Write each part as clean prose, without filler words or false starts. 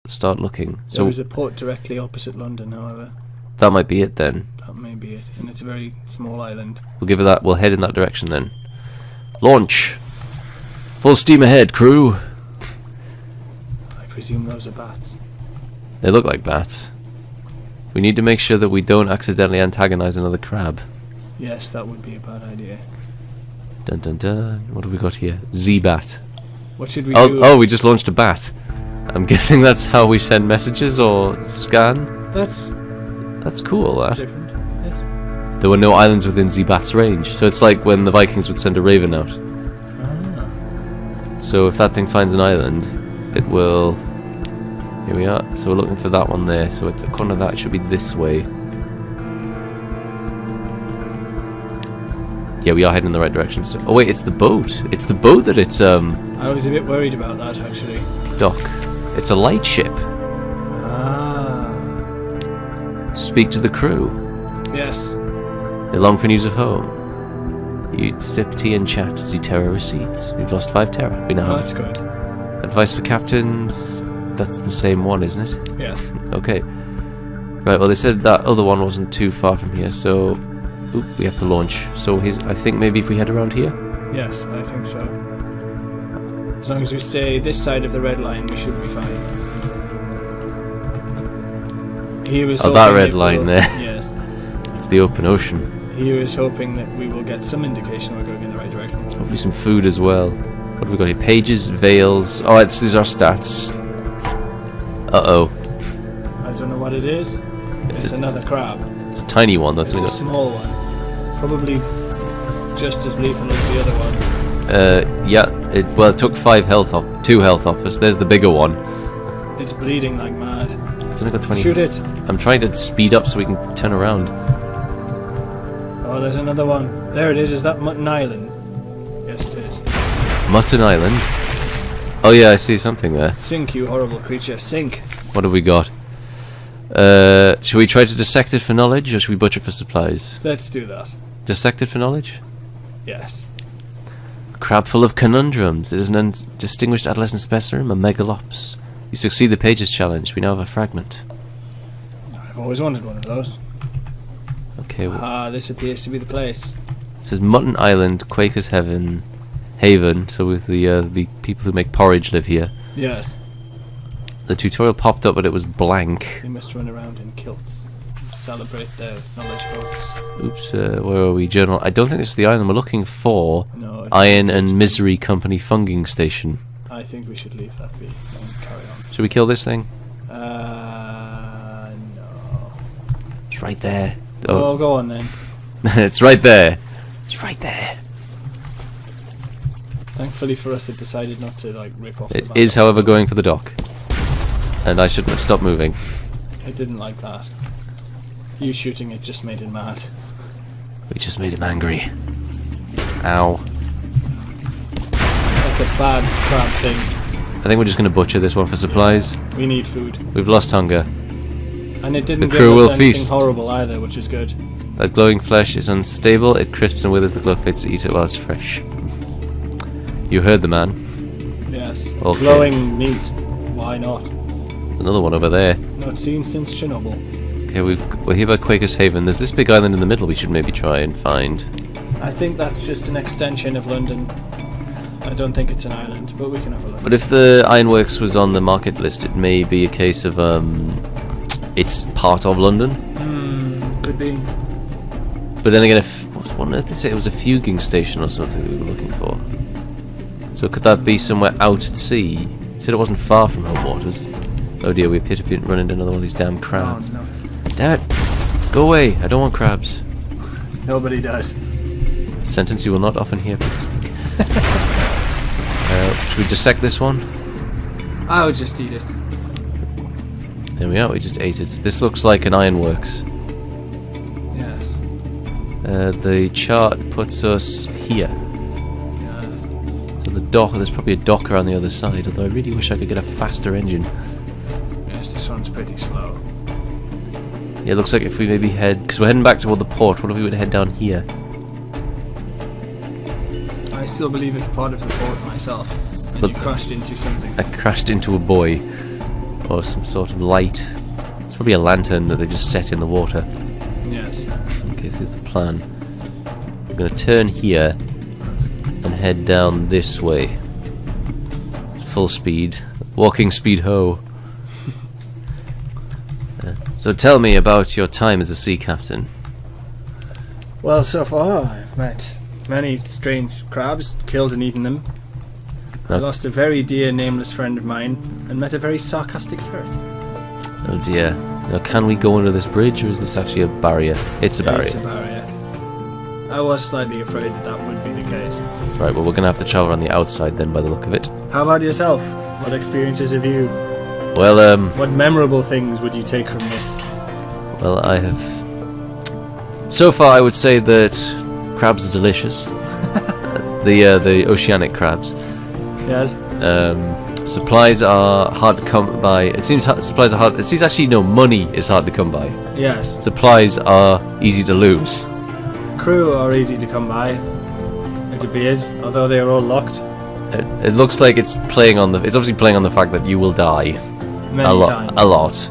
start looking. So there is a port directly opposite London, however. that might be it then. That may be it, and it's a very small island. We'll give it that. We'll head in that direction then. Launch. Full steam ahead, crew. I presume those are bats. They look like bats. We need to make sure that we don't accidentally antagonize another crab. Yes, that would be a bad idea. Dun dun dun. What have we got here? Z-bat. What should we do? Oh, we just launched a bat. I'm guessing that's how we send messages or scan. That's cool, that. Different. Yes. There were no islands within Z-bat's range, so it's like when the Vikings would send a raven out. Ah. So if that thing finds an island, it will... Here we are. So we're looking for that one there. So at the corner of that, it should be this way. Yeah, we are heading in the right direction. So, oh wait, it's the boat. It's the boat that it's I was a bit worried about that, actually. dock. It's a lightship. Ah. Speak to the crew. Yes. They long for news of home. You sip tea and chat as the terror recedes. We've lost 5 terror. We now Oh, have that's good. advice for captains. That's the same one, isn't it? Yes. Okay. Right, well they said that other one wasn't too far from here, so... Oop, we have to launch. So I think maybe if we head around here? Yes, I think so. As long as we stay this side of the red line, we should be fine. He was Oh, that hoping red it line will- there. Yes. It's the open ocean. He was hoping that we will get some indication we're going in the right direction. Hopefully some food as well. What have we got here? Pages, veils... Oh, these are our stats. Uh-oh. I don't know what it is. It's another crab. It's a tiny one. That's It's a small one. Probably just as lethal as the other one. yeah. It took 5 health off, 2 health off us. There's the bigger one. It's bleeding like mad. It's only got 20. Shoot it. I'm trying to speed up so we can turn around. Oh, there's another one. There it is. Is that Mutton Island? Yes, it is. Mutton Island. Oh yeah, I see something there. Sink, you horrible creature. Sink. What have we got? Should we try to dissect it for knowledge, or should we butcher for supplies? Let's do that. Dissect it for knowledge? Yes. Crab full of conundrums. It is an distinguished adolescent specimen, a megalops. You succeed the pages challenge. We now have a fragment. I've always wanted one of those. Okay, well, Ah, this appears to be the place. it says Mutton Island, Quaker's Haven. So with the people who make porridge live here. Yes. The tutorial popped up, but it was blank. They must run around in kilts and celebrate their knowledge boats. Oops, where are we? Journal. I don't think this is the island. We're looking for No, I Iron and Misery Company Funging Station. I think we should leave that be and carry on. Should we kill this thing? No. It's right there. Oh, go on then. It's right there. It's right there. Thankfully for us, it decided not to like rip off. It the back. is, however, going for the dock. And I shouldn't have stopped moving. It didn't like that. You shooting it just made it mad. We just made him angry. Ow. That's a bad crab thing. I think we're just going to butcher this one for supplies. We need food, We've lost hunger. and it didn't The crew give will us anything feast. horrible either, which is good. That glowing flesh is unstable. It crisps and withers. The glow fades to eat it while it's fresh. You heard the man. Yes. Okay. Glowing meat. Why not? There's another one over there. Not seen since Chernobyl. Okay, we're here by Quaker's Haven. There's this big island in the middle we should maybe try and find. I think that's just an extension of London. I don't think it's an island, but we can have a look. But if the ironworks was on the market list, it may be a case of it's part of London. Could be. But then again, what did they say? It was a fuging station or something that we were looking for. So could that be somewhere out at sea? He said it wasn't far from home waters. Oh dear, we appear to be running into another one of these damn crabs. Oh, nuts. Damn it! Go away! I don't want crabs. Nobody does. A sentence you will not often hear people speak. Should we dissect this one? I would just eat it. There we are, we just ate it. This looks like an ironworks. Yes. The chart puts us here. Yeah. So the dock, there's probably a dock around the other side, although I really wish I could get a faster engine. Yes, this one's pretty slow. Yeah, it looks like if we maybe head... Because we're heading back toward the port, what if we would head down here? I still believe it's part of the port myself. And But- you crashed into something. I crashed into a boy. or some sort of light. It's probably a lantern that they just set in the water. Yes. Okay, this is the plan. I'm going to turn here and head down this way. Full speed. Walking speed ho. So tell me about your time as a sea captain. Well, so far I've met many strange crabs, killed and eaten them. I lost a very dear nameless friend of mine and met a very sarcastic ferret. Oh dear. Now can we go under this bridge, or is this actually a barrier? It's a barrier. It's a barrier. I was slightly afraid that that would be the case. Right, well we're going to have to travel around the outside then by the look of it. How about yourself? What experiences have you? Well, What memorable things would you take from this? well, I have... So far I would say that crabs are delicious. The oceanic crabs. Yes. Supplies are hard to come by. It seems supplies are hard. It seems actually no, money is hard to come by. Yes. Supplies are easy to lose. Crew are easy to come by. It appears, although they are all locked. It looks like it's playing on the. It's obviously playing on the fact that you will die Many times. a lot,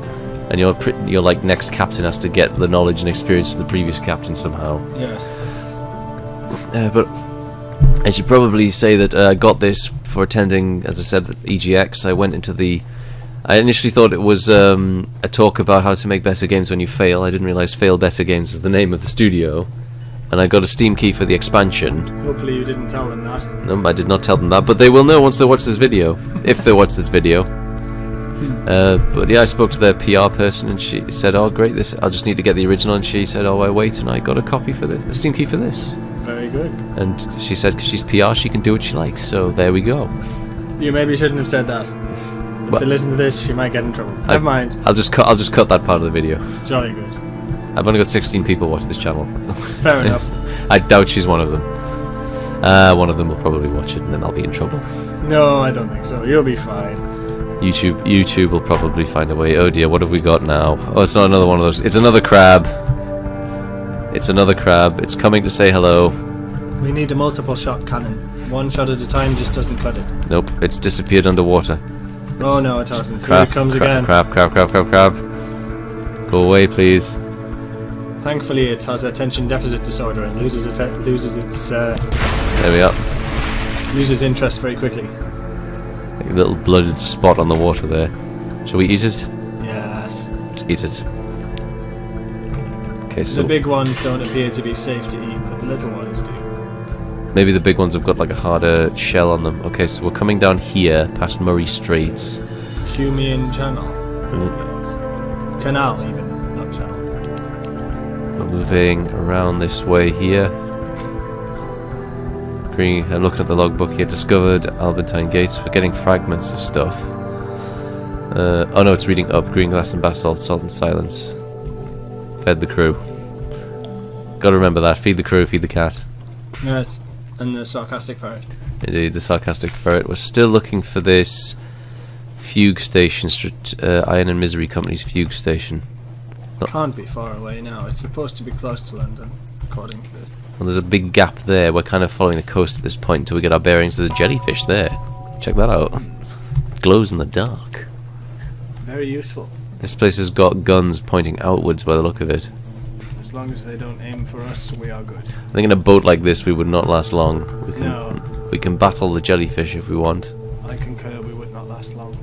and your like next captain has to get the knowledge and experience of the previous captain somehow. Yes. But I should probably say that I got this for attending, as I said, the EGX. I went into the... I initially thought it was a talk about how to make better games when you fail. I didn't realise Fail Better Games was the name of the studio. And I got a Steam key for the expansion. Hopefully you didn't tell them that. No, I did not tell them that, but they will know once they watch this video. If they watch this video. But yeah, I spoke to their PR person and she said, oh great, I'll just need to get the original, and she said, oh I wait, and I got a copy for this, a Steam key for this. Very good. And she said, because she's PR, she can do what she likes, so there we go. You maybe shouldn't have said that. If Well, they listen to this, she might get in trouble. Never mind. I'll just cut that part of the video. Jolly good. I've only got 16 people watch this channel. Fair enough. I doubt she's one of them. One of them will probably watch it, and then I'll be in trouble. No, I don't think so. You'll be fine. YouTube will probably find a way. Oh dear, what have we got now? Oh, it's not another one of those. It's another crab. It's another crab. It's coming to say hello. We need a multiple shot cannon. One shot at a time just doesn't cut it. Nope, it's disappeared underwater. Oh no, it hasn't. Crab, Here it comes crab, again. crab, crab, crab, crab, crab. Go away, please. Thankfully, it has attention deficit disorder and loses its There we are. loses interest very quickly. A little blooded spot on the water there. Shall we eat it? Yes. Let's eat it. Okay, so The big ones don't appear to be safe to eat, but the little ones do. maybe the big ones have got like a harder shell on them. Okay, so we're coming down here past Murray Straits. Humean Channel. Mm. Canal, even, not channel. We're moving around this way here. I'm looking at the logbook here. Discovered Albertine Gates. We're getting fragments of stuff. Oh no, it's reading up. Green glass and basalt, salt and silence. Fed the crew. Gotta remember that. Feed the crew, feed the cat. Yes, and the sarcastic ferret. Indeed, the sarcastic ferret. We're still looking for this fugue station, Iron and Misery Company's fugue station. Can't be far away now. It's supposed to be close to London, according to this. Well, there's a big gap there. We're kind of following the coast at this point until we get our bearings. There's a jellyfish there. Check that out. It glows in the dark. Very useful, This place has got guns pointing outwards by the look of it. as long as they don't aim for us, we are good. I think in a boat like this we would not last long. No. We can battle the jellyfish if we want. I concur we would not last long.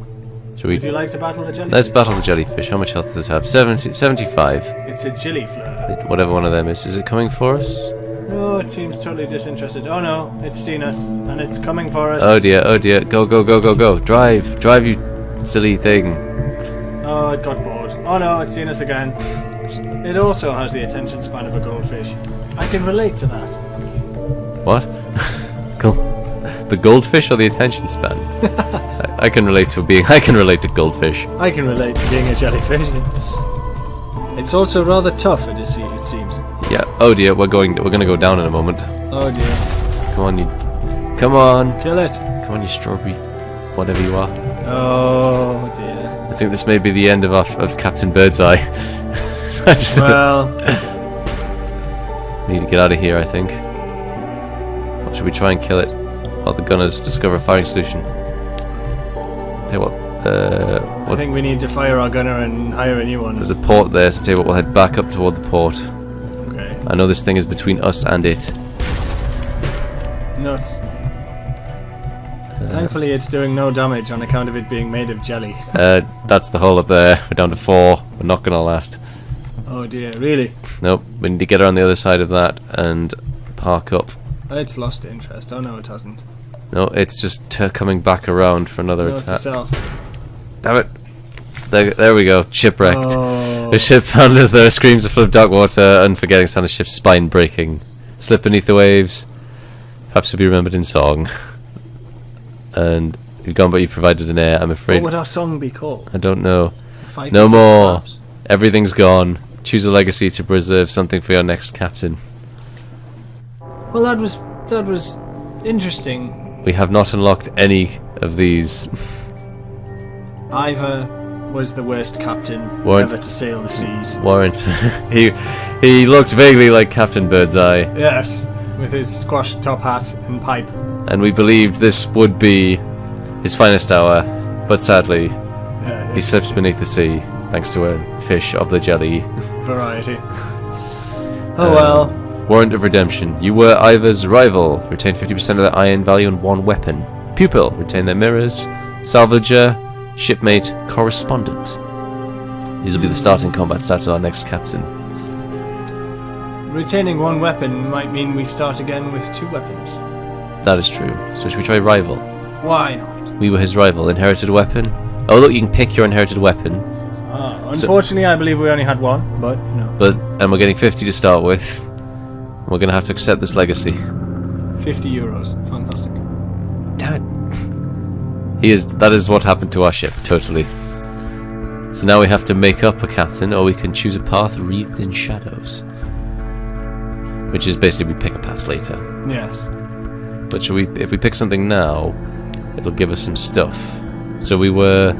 Shall we? Would you like to battle the jellyfish? Let's battle the jellyfish. How much health does it have? 75. It's a gilliflower. Whatever one of them is. Is it coming for us? No, it seems totally disinterested. Oh no, it's seen us, and it's coming for us. Oh dear, oh dear. Go, go, go, go, go. Drive. Drive, you silly thing. Oh, it got bored. Oh no, it's seen us again. It also has the attention span of a goldfish. I can relate to that. What? The goldfish or the attention span? I can relate to being. I can relate to goldfish. I can relate to being a jellyfish. It's also rather tough, it seems. Yeah. Oh dear. We're gonna go down in a moment. Oh dear. Come on, you. Come on. Kill it. Come on, you strawberry. Whatever you are. Oh dear. I think this may be the end of Captain Birdseye. So I just Well, we need to get out of here, I think. Or should we try and kill it while the gunners discover a firing solution? Tell you what. I think we need to fire our gunner and hire a new one. There's a port there, so tell you what, we'll head back up toward the port. Okay. I know this thing is between us and it. Nuts. Thankfully it's doing no damage on account of it being made of jelly. That's the hull up there. We're down to 4. We're not gonna last. Oh dear, really? Nope, we need to get around the other side of that and park up. It's lost interest. Oh no, it hasn't. No, it's just coming back around for another Note to attack. self. Damn it. There we go, shipwrecked. Oh. The ship found as there, screams are full of dark water, unforgetting sound of ship's spine breaking. Slip beneath the waves, perhaps to be remembered in song. And you've gone, but you provided an heir, I'm afraid. What would our song be called? I don't know. Fight No us more. perhaps? Everything's gone. Choose a legacy to preserve something for your next captain. Well, that was interesting. We have not unlocked any of these. Ivor was the worst captain Warrant. ever to sail the seas. Warrant. he looked vaguely like Captain Birdseye, Yes, with his squashed top hat and pipe. and we believed this would be his finest hour, but sadly, he slips beneath the sea, thanks to a fish of the jelly. Variety. Oh well. Warrant of redemption. You were Ivor's rival. Retain 50% of their iron value and 1 weapon. Pupil. Retain their mirrors. Salvager. Shipmate. Correspondent. These will be the starting combat stats of our next captain. Retaining 1 weapon might mean we start again with 2 weapons. That is true. So should we try rival? Why not? We were his rival. Inherited weapon. Oh look, you can pick your inherited weapon. Unfortunately, I believe we only had 1, but you know. And we're getting 50 to start with. We're going to have to accept this legacy. 50 euros. Fantastic. Damn it. That is what happened to our ship, totally. So now we have to make up a captain, or we can choose a path wreathed in shadows. Which is basically we pick a path later. Yes. But if we pick something now, it'll give us some stuff. So we were...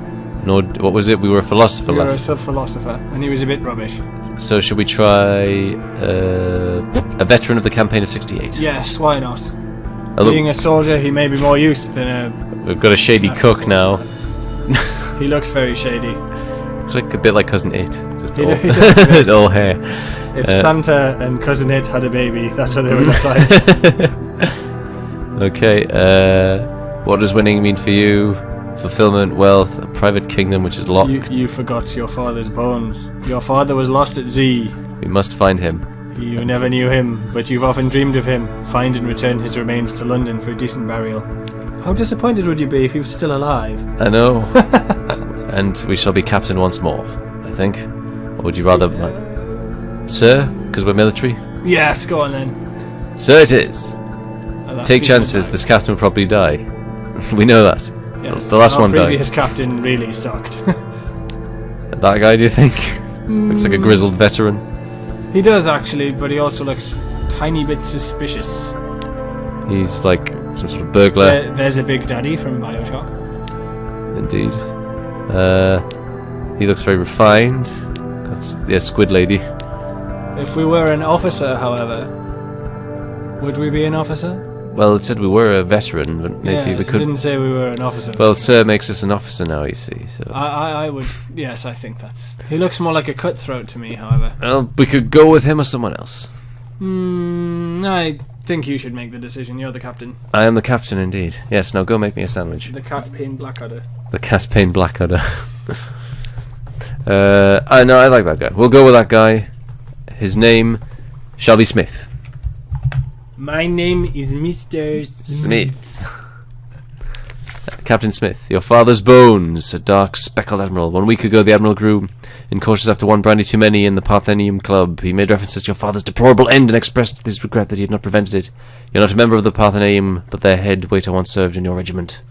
what was it? We were a philosopher You were a last. sub-philosopher, and he was a bit rubbish. So should we try a veteran of the campaign of 68? Yes, why not? Oh, look, Being a soldier, he may be more used than a... we've got a shady cook now. He looks very shady. Looks like a bit like Cousin It. Just He all, does a bit. all hair. If Santa and Cousin It had a baby, that's what they would look like. Okay, what does winning mean for you? Fulfillment, wealth, a private kingdom which is locked. You forgot your father's bones. Your father was lost at sea. We must find him. You never knew him, but you've often dreamed of him. Find and return his remains to London for a decent burial. How disappointed would you be if he was still alive? I know. And we shall be captain once more, I think. Or would you rather... Sir? Because we're military? Yes, go on then. Sir it is. Alas, Take we shall chances, die. this captain will probably die. We know that. Yes, The last our one died. previous captain really sucked. That guy, do you think? Looks like a grizzled veteran. He does actually, but he also looks tiny bit suspicious. He's like some sort of burglar. There's a Big Daddy from Bioshock. Indeed. He looks very refined. Squid lady. If we were an officer, however, would we be an officer? Well, it said we were a veteran, but maybe Yeah, we it could... didn't say we were an officer. Well, Sir makes us an officer now, you see, so... I would, yes, I think that's... He looks more like a cutthroat to me, however. Well, we could go with him or someone else. I think you should make the decision. You're the captain. I am the captain, indeed. Yes, now go make me a sandwich. The cat paying Blackadder. The cat pain Blackadder. No, I like that guy. We'll go with that guy. His name shall be Smith. My name is Mr. Smith. Captain Smith, your father's bones, a dark speckled admiral. 1 week ago the admiral grew incautious after 1 brandy too many in the Parthenium Club. He made references to your father's deplorable end and expressed his regret that he had not prevented it. You're not a member of the Parthenium, but their head waiter once served in your regiment.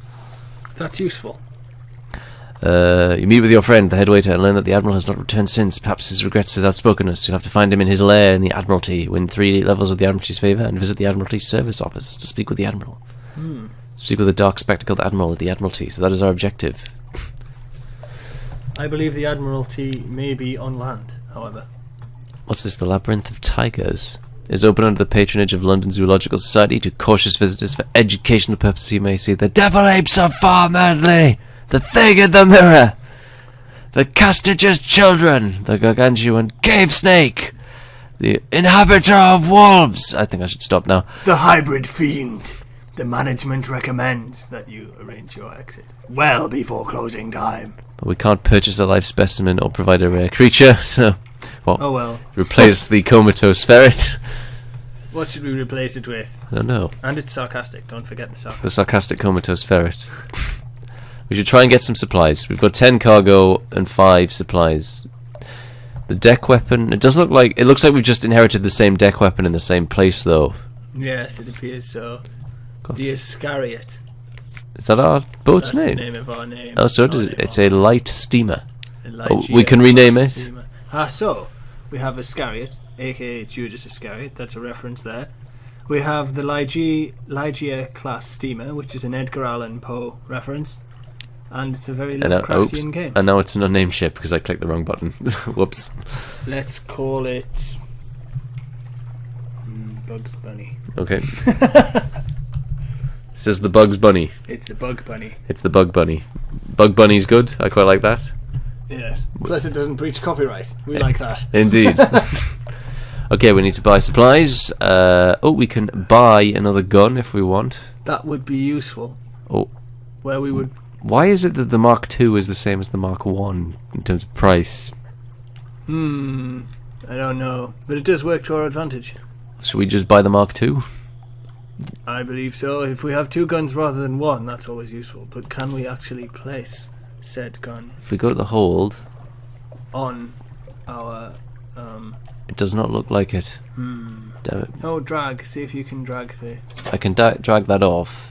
That's useful. You meet with your friend, the head waiter, and learn that the Admiral has not returned since. Perhaps his regrets his outspokenness. You'll have to find him in his lair in the Admiralty, win 3 levels of the Admiralty's favour, and visit the Admiralty Service Office to speak with the Admiral. Speak with the dark spectacled Admiral at the Admiralty, so that is our objective. I believe the Admiralty may be on land, however. What's this, the Labyrinth of Tigers? Is open under the patronage of London Zoological Society to cautious visitors for educational purposes. You may see the devil apes are far madly! The thing in the mirror! The Castage's children! The gargantuan cave snake! The inhabitor of wolves! I think I should stop now. The hybrid fiend. The management recommends that you arrange your exit well before closing time. But we can't purchase a live specimen or provide a rare creature, so... Well, oh well. Replace the comatose ferret. What should we replace it with? I don't know. And it's sarcastic, don't forget the sarcastic. The sarcastic comatose ferret. We should try and get some supplies. We've got 10 cargo and 5 supplies. The deck weapon, it looks like we've just inherited the same deck weapon in the same place, though. Yes, it appears so. The Iscariot. Is that our boat's That's name? The name of our name. Oh, so it's a light steamer. A We can rename it. Steamer. So we have Iscariot, aka Judas Iscariot. That's a reference there. We have the Ligeia class steamer, which is an Edgar Allan Poe reference. And it's a very Lovecraftian game. And now it's an unnamed ship because I clicked the wrong button. Whoops. Let's call it Bugs Bunny. Okay. It says the Bugs Bunny. It's the Bug Bunny. It's the Bug Bunny. Bug Bunny's good. I quite like that. Yes. Plus it doesn't breach copyright. We like that. Indeed. Okay, we need to buy supplies. We can buy another gun if we want. That would be useful. Oh. Where we would... Why is it that the Mark II is the same as the Mark I in terms of price? I don't know. But it does work to our advantage. Should we just buy the Mark II? I believe so. If we have 2 guns rather than 1, that's always useful. But can we actually place said gun? If we go to the hold... On our... It does not look like it. Damn it. Oh, drag. See if you can drag the... I can drag that off.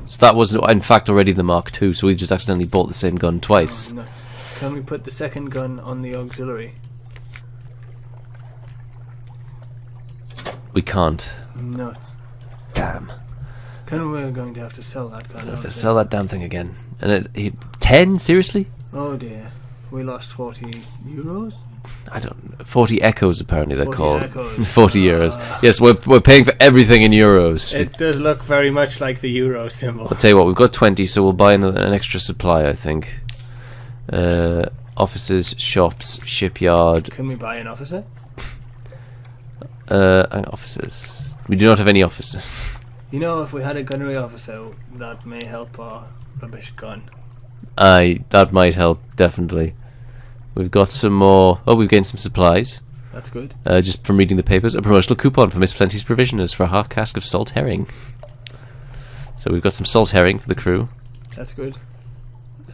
So that was in fact already the Mark II, so we just accidentally bought the same gun twice. Oh, nuts. Can we put the second gun on the auxiliary? We can't. Nuts. Damn. We're going to have to sell that gun. We'll have to sell that damn thing again. And 10? Seriously? Oh dear. We lost 40 euros? I don't know. 40 echoes apparently they're 40 called. echoes. 40 euros. Yes, we're paying for everything in euros. It does look very much like the euro symbol. I'll tell you what, we've got 20, so we'll buy an extra supply, I think. Offices, shops, shipyard. Can we buy an officer? Offices. We do not have any officers. You know, if we had a gunnery officer, that may help our rubbish gun. Aye, that might help, definitely. We've got some more... Oh, we've gained some supplies. That's good. Just from reading the papers. A promotional coupon for Miss Plenty's Provisioners for a half cask of salt herring. So we've got some salt herring for the crew. That's good.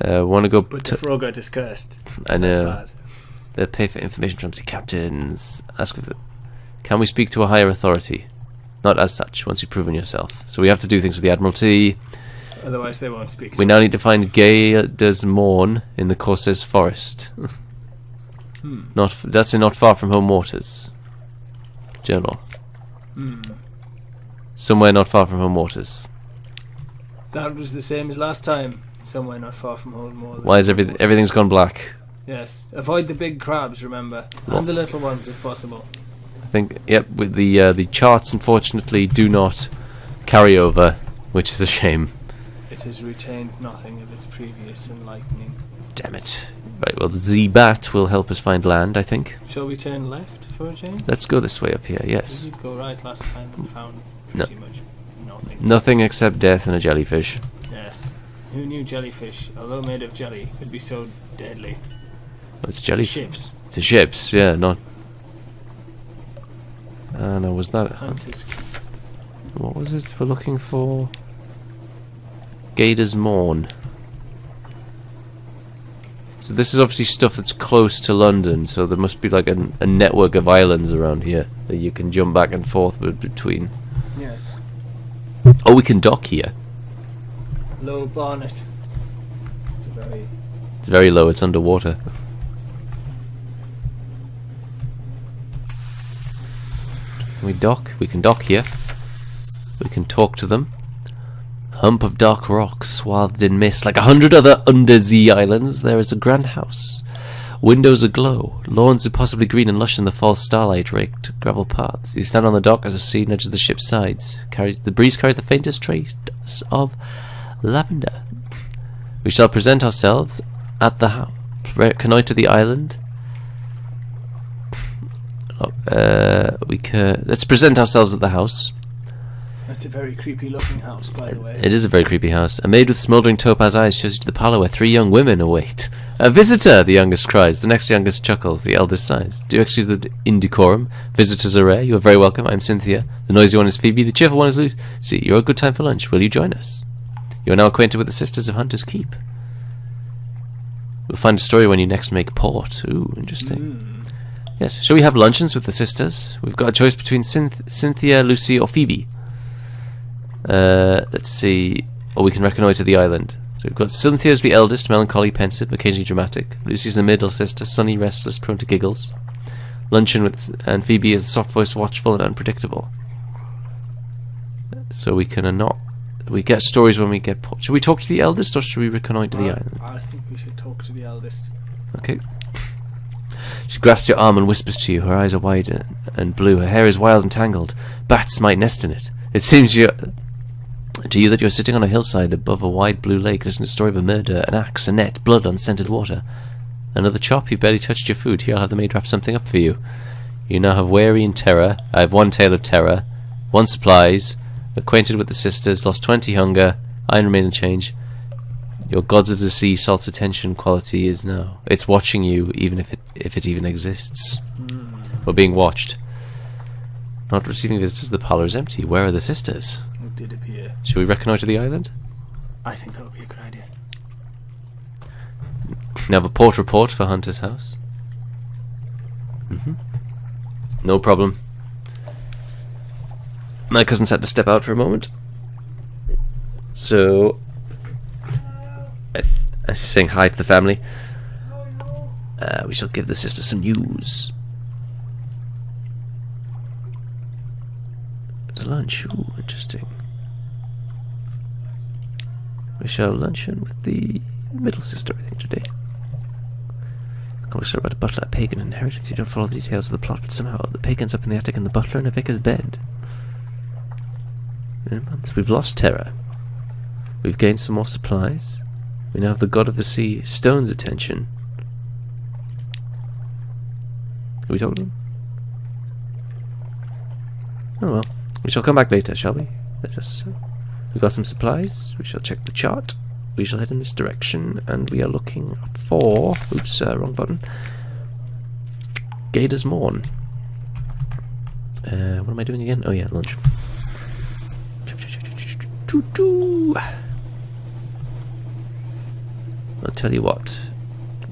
Want to go... But the frog is cursed. I know. That's bad. They'll pay for information from sea captains. Ask if... Can we speak to a higher authority? Not as such, once you've proven yourself. So we have to do things with the Admiralty. Otherwise they won't speak. We now need to find Gay des Morn in the Corsairs Forest. Not far from home waters. General. Somewhere not far from home waters. That was the same as last time. Somewhere not far from home waters. Why is everything's gone black? Yes. Avoid the big crabs, remember. And the little ones if possible. I think, yep, with the charts unfortunately do not carry over, which is a shame. It has retained nothing of its previous enlightening. Damn it. Right, well, the Z-Bat will help us find land, I think. Shall we turn left for a change? Let's go this way up here, yes. We did go right last time and found pretty much nothing. Nothing except death and a jellyfish. Yes. Who knew jellyfish, although made of jelly, could be so deadly? It's jelly. To ships. To ships, yeah, not... no, was that... Hunters. What was it we're looking for? Gator's Morn. So this is obviously stuff that's close to London, so there must be like a network of islands around here that you can jump back and forth between. Yes. Oh, we can dock here. Low Barnet. It's very low, it's underwater. Can we dock? We can dock here. We can talk to them. Hump of dark rock, swathed in mist, like 100 other undersea islands, there is a grand house. Windows aglow, lawns impossibly green and lush in the fall starlight raked gravel paths. You stand on the dock as the sea nudges the ship's sides. The breeze carries the faintest trace of lavender. We shall present ourselves at the reconnoitre the island. Let's present ourselves at the house. That's a very creepy looking house, by the way. It is a very creepy house. A maid with smouldering topaz eyes shows you to the parlour where 3 young women await. A visitor, the youngest cries. The next youngest chuckles. The eldest sighs. Do you excuse the indecorum? Visitors are rare. You are very welcome. I'm Cynthia. The noisy one is Phoebe. The cheerful one is Lucy. You're a good time for lunch. Will you join us? You are now acquainted with the Sisters of Hunter's Keep. We'll find a story when you next make port. Ooh, interesting. Yes. Shall we have luncheons with the sisters? We've got a choice between Cynthia, Lucy, or Phoebe. Let's see. Or we can reconnoitre the island. So we've got Cynthia as the eldest, melancholy, pensive, occasionally dramatic. Lucy's the middle sister, sunny, restless, prone to giggles. Luncheon and Phoebe is the soft voice, watchful and unpredictable. So we can we get stories when we get port. Should we talk to the eldest or should we reconnoitre the island? I think we should talk to the eldest. Okay. She grasps your arm and whispers to you. Her eyes are wide and blue. Her hair is wild and tangled. Bats might nest in it. It seems to you that you're sitting on a hillside above a wide blue lake, listening to a story of a murder, an axe, a net, blood on scented water. Another chop? You've barely touched your food. Here, I'll have the maid wrap something up for you. You now have weary and terror. I have 1 tale of terror, 1 supplies, acquainted with the sisters, lost 20 hunger, iron remain unchanged. Your gods of the sea salt's attention quality is now. It's watching you, even if it even exists. We're being watched. Not receiving visitors, the parlour is empty. Where are the sisters? It did appear. Shall we reconnoitre the island? I think that would be a good idea. We have a port report for Hunter's house. No problem. My cousins had to step out for a moment. So I'm saying hi to the family. We shall give the sister some news. The lunch, ooh, interesting. We shall luncheon with the middle sister, I think, today. We're about a butler, a pagan inheritance. You don't follow the details of the plot, but somehow the pagan's up in the attic and the butler in a vicar's bed. In months, we've lost terror. We've gained some more supplies. We now have the god of the sea, Stone's attention. Are we talking to him? Oh well. We shall come back later, shall we? Let us. We got some supplies. We shall check the chart. We shall head in this direction, and we are looking for. Oops, wrong button. Gator's Morn. What am I doing again? Oh yeah, lunch. I'll tell you what.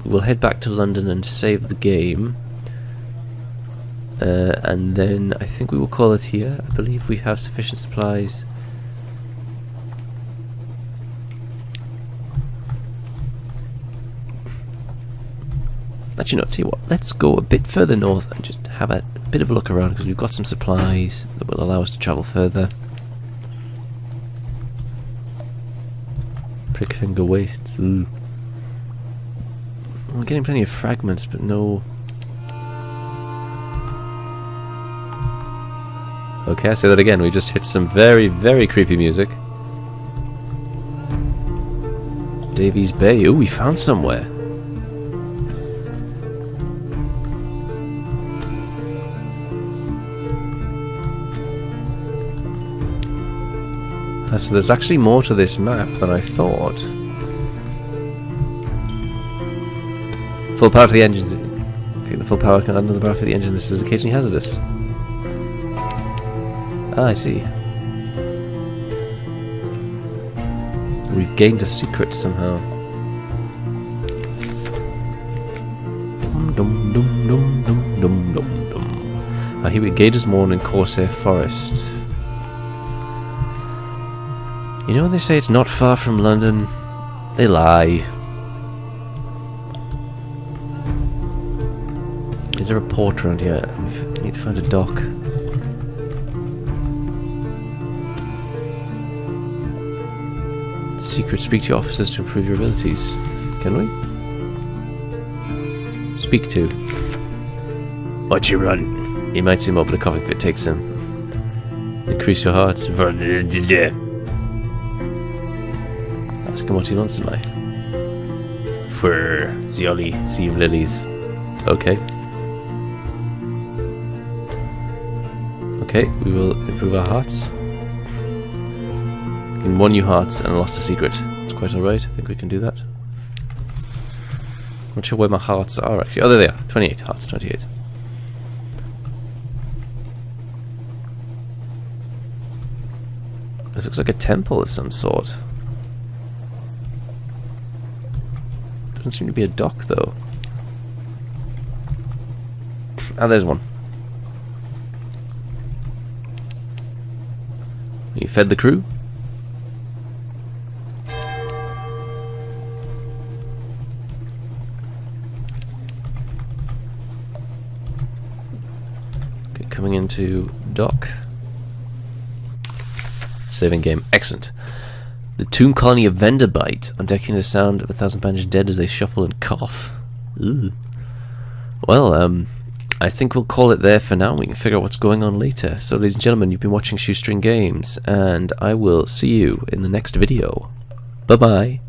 We'll head back to London and save the game. And then I think we will call it here. I believe we have sufficient supplies. Actually, no, tell you what, let's go a bit further north and just have a bit of a look around, because we've got some supplies that will allow us to travel further. Prick finger wastes. Ooh. I'm getting plenty of fragments, but no. Okay, I say that again. We just hit some very, very creepy music. Davies Bay. Ooh, we found somewhere. So there's actually more to this map than I thought. Full power to the engines. If the full power can add another bar for the engine. This is occasionally hazardous. Ah, I see. We've gained a secret somehow. Dum dum dum dum dum dum dum. Ah, here we Gator's Morn in Corsair Forest. You know when they say it's not far from London? They lie. Is there a port around here? We need to find a dock. Secret, speak to your officers to improve your abilities. Can we? Speak to. Watch you run. You might see more, but a coughing fit takes him. Increase your heart. Ask him what he wants in life. For Jolly Sea of Lilies. Okay. Okay, we will improve our hearts. Gain 1 new hearts and lost a secret. It's quite alright, I think we can do that. Not sure where my hearts are actually. Oh, there they are. 28 hearts, 28. This looks like a temple of some sort. Doesn't seem to be a dock though. Ah, there's one. You fed the crew? Okay, coming into dock. Saving game. Excellent. The tomb colony of Venderbite, undecking the sound of 1,000 bandaged dead as they shuffle and cough. Ooh. Well, I think we'll call it there for now. We can figure out what's going on later. So, ladies and gentlemen, you've been watching Shoestring Games, and I will see you in the next video. Bye-bye.